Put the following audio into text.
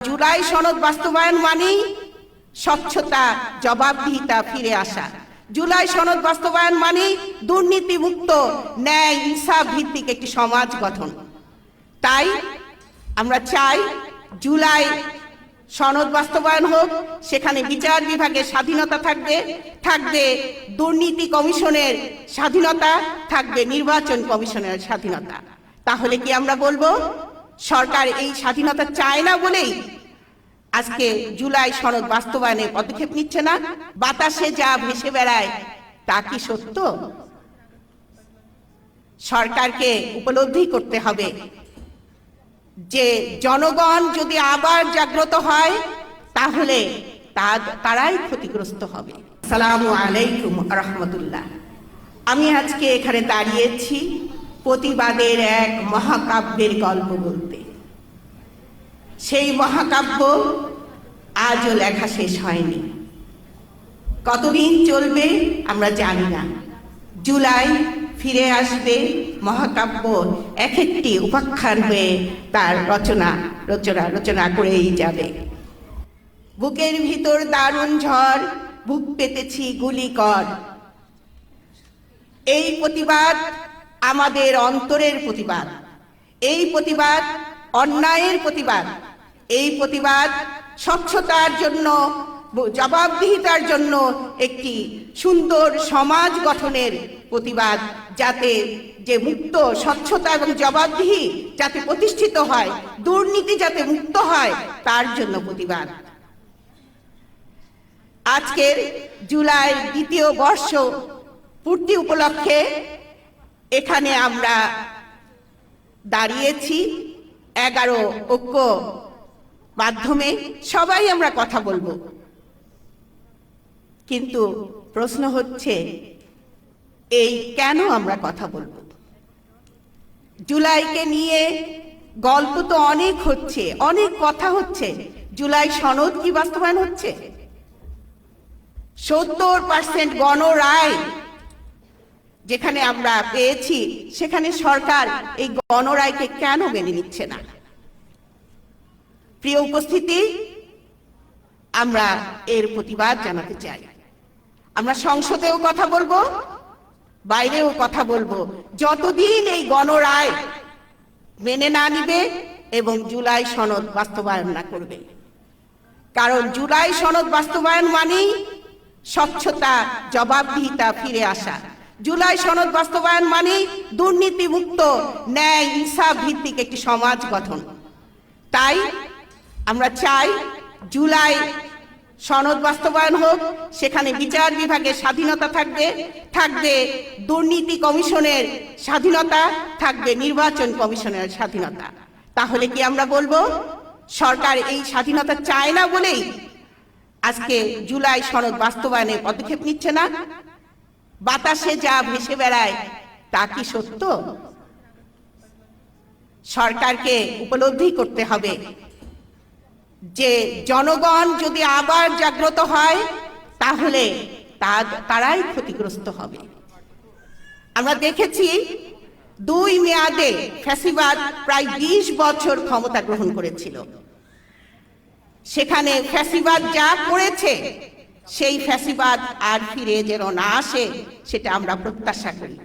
জুলাই সনদ বাস্তবায়ন মানেই স্বচ্ছতা, জবাবদিহিতা ফিরে আসা। জুলাই সনদ বাস্তবায়ন মানেই দুর্নীতি মুক্ত, ন্যায় ইনসাফ ভিত্তিক একটি সমাজ গঠন। তাই আমরা চাই জুলাই সনদ বাস্তবায়ন হোক, সেখানে বিচার বিভাগের স্বাধীনতা থাকবে দুর্নীতি কমিশনের স্বাধীনতা থাকবে, নির্বাচন কমিশনের স্বাধীনতা। তাহলে কি আমরা বলবো সরকার এই স্বাধীনতা চায় না বলেই আজকে জুলাই সনদ বাস্তবায়নে পদক্ষেপ নিচ্ছে না? বাতাসে যা ভেসে বেড়ায় তা কি সত্য? সরকারকে উপলব্ধি করতে হবে যে জনগণ যদি আবার জাগ্রত হয় তাহলে তারাই ক্ষতিগ্রস্ত হবে। আসসালামু আলাইকুম রাহমাতুল্লাহ। আমি আজকে এখানে দাঁড়িয়েছি প্রতিবাদের এক মহাকাব্যের গল্প বলতে। সেই মহাকাব্য আজও লেখা শেষ হয়নি। কতদিন চলবে আমরা জানি না। জুলাই ফিরে আসবে, মহাকাব্য এক একটি উপাখ্যান হয়ে তার রচনা করেই যাবে। বুকের ভিতর দারুণ ঝড়, বুক পেতেছি গুলিকর। এই প্রতিবাদ আমাদের অন্তরের প্রতিবাদ, এই প্রতিবাদ অন্যায়ের প্রতিবাদ, এই প্রতিবাদ স্বচ্ছতার জন্য, জবাবদিহিতার জন্য একটি সুন্দর সমাজ গঠনের প্রতিবাদ, যাতে যে মুক্ত স্বচ্ছতা এবং জবাবদিহি যাতে প্রতিষ্ঠিত হয়, দুর্নীতি যাতে মুক্ত হয়, তার জন্য প্রতিবাদ। আজকের জুলাই দ্বিতীয় বর্ষ পূর্তি উপলক্ষে এখানে আমরা দাঁড়িয়েছি 11 ঐক্য মাধ্যমে সবাই আমরা কথা বলবো, কিন্তু প্রশ্ন হচ্ছে এই কেন আমরা কথা বলবো? জুলাইকে নিয়ে গল্প তো অনেক হচ্ছে, অনেক কথা হচ্ছে, জুলাই সনদ কি বাস্তবায়ন হচ্ছে? 70% গণরায় যেখানে আমরা পেয়েছি, সেখানে সরকার এই গণরায়কে কেন মেনে নিচ্ছে না? প্রিয় উপস্থিতি, আমরা এর প্রতিবাদ জানাতে চাই। আমরা সংসদেও কথা বলবো, বাইরেও কথা বলবো, যতদিন এই গণরায় মেনে না নিবে এবং জুলাই সনদ বাস্তবায়ন না করবে। কারণ জুলাই সনদ বাস্তবায়ন মানেই স্বচ্ছতা, জবাবদিহিতা ফিরে আসা। জুলাই সনদ বাস্তবায়ন মানেই দুর্নীতি মুক্ত, ন্যায় ইনসাফ ভিত্তিক একটি সমাজ গঠন। তাই আমরা চাই জুলাই সনদ বাস্তবায়ন হোক, সেখানে বিচার বিভাগের স্বাধীনতা থাকবে দুর্নীতি কমিশনের স্বাধীনতা থাকবে, নির্বাচন কমিশনের স্বাধীনতা। তাহলে কি আমরা বলবো সরকার এই স্বাধীনতা চায় না বলেই আজকে জুলাই সনদ বাস্তবায়নে পদক্ষেপ নিচ্ছে না? বাতাসে যা ভেসে বেড়ায় তা কি সত্য? সরকারকে উপলব্ধি করতে হবে যে জনগণ যদি আবার জাগ্রত হয় তাহলে তারাই ক্ষতিগ্রস্ত হবে। আমরা দেখেছি 2 মেয়াদে ফ্যাসিবাদ প্রায় 20 বছর ক্ষমতা গ্রহণ করেছিল। সেখানে ফ্যাসিবাদ যা করেছে, সেই ফ্যাসিবাদ আর ফিরে যেন না আসে, সেটা আমরা প্রত্যাশা করি।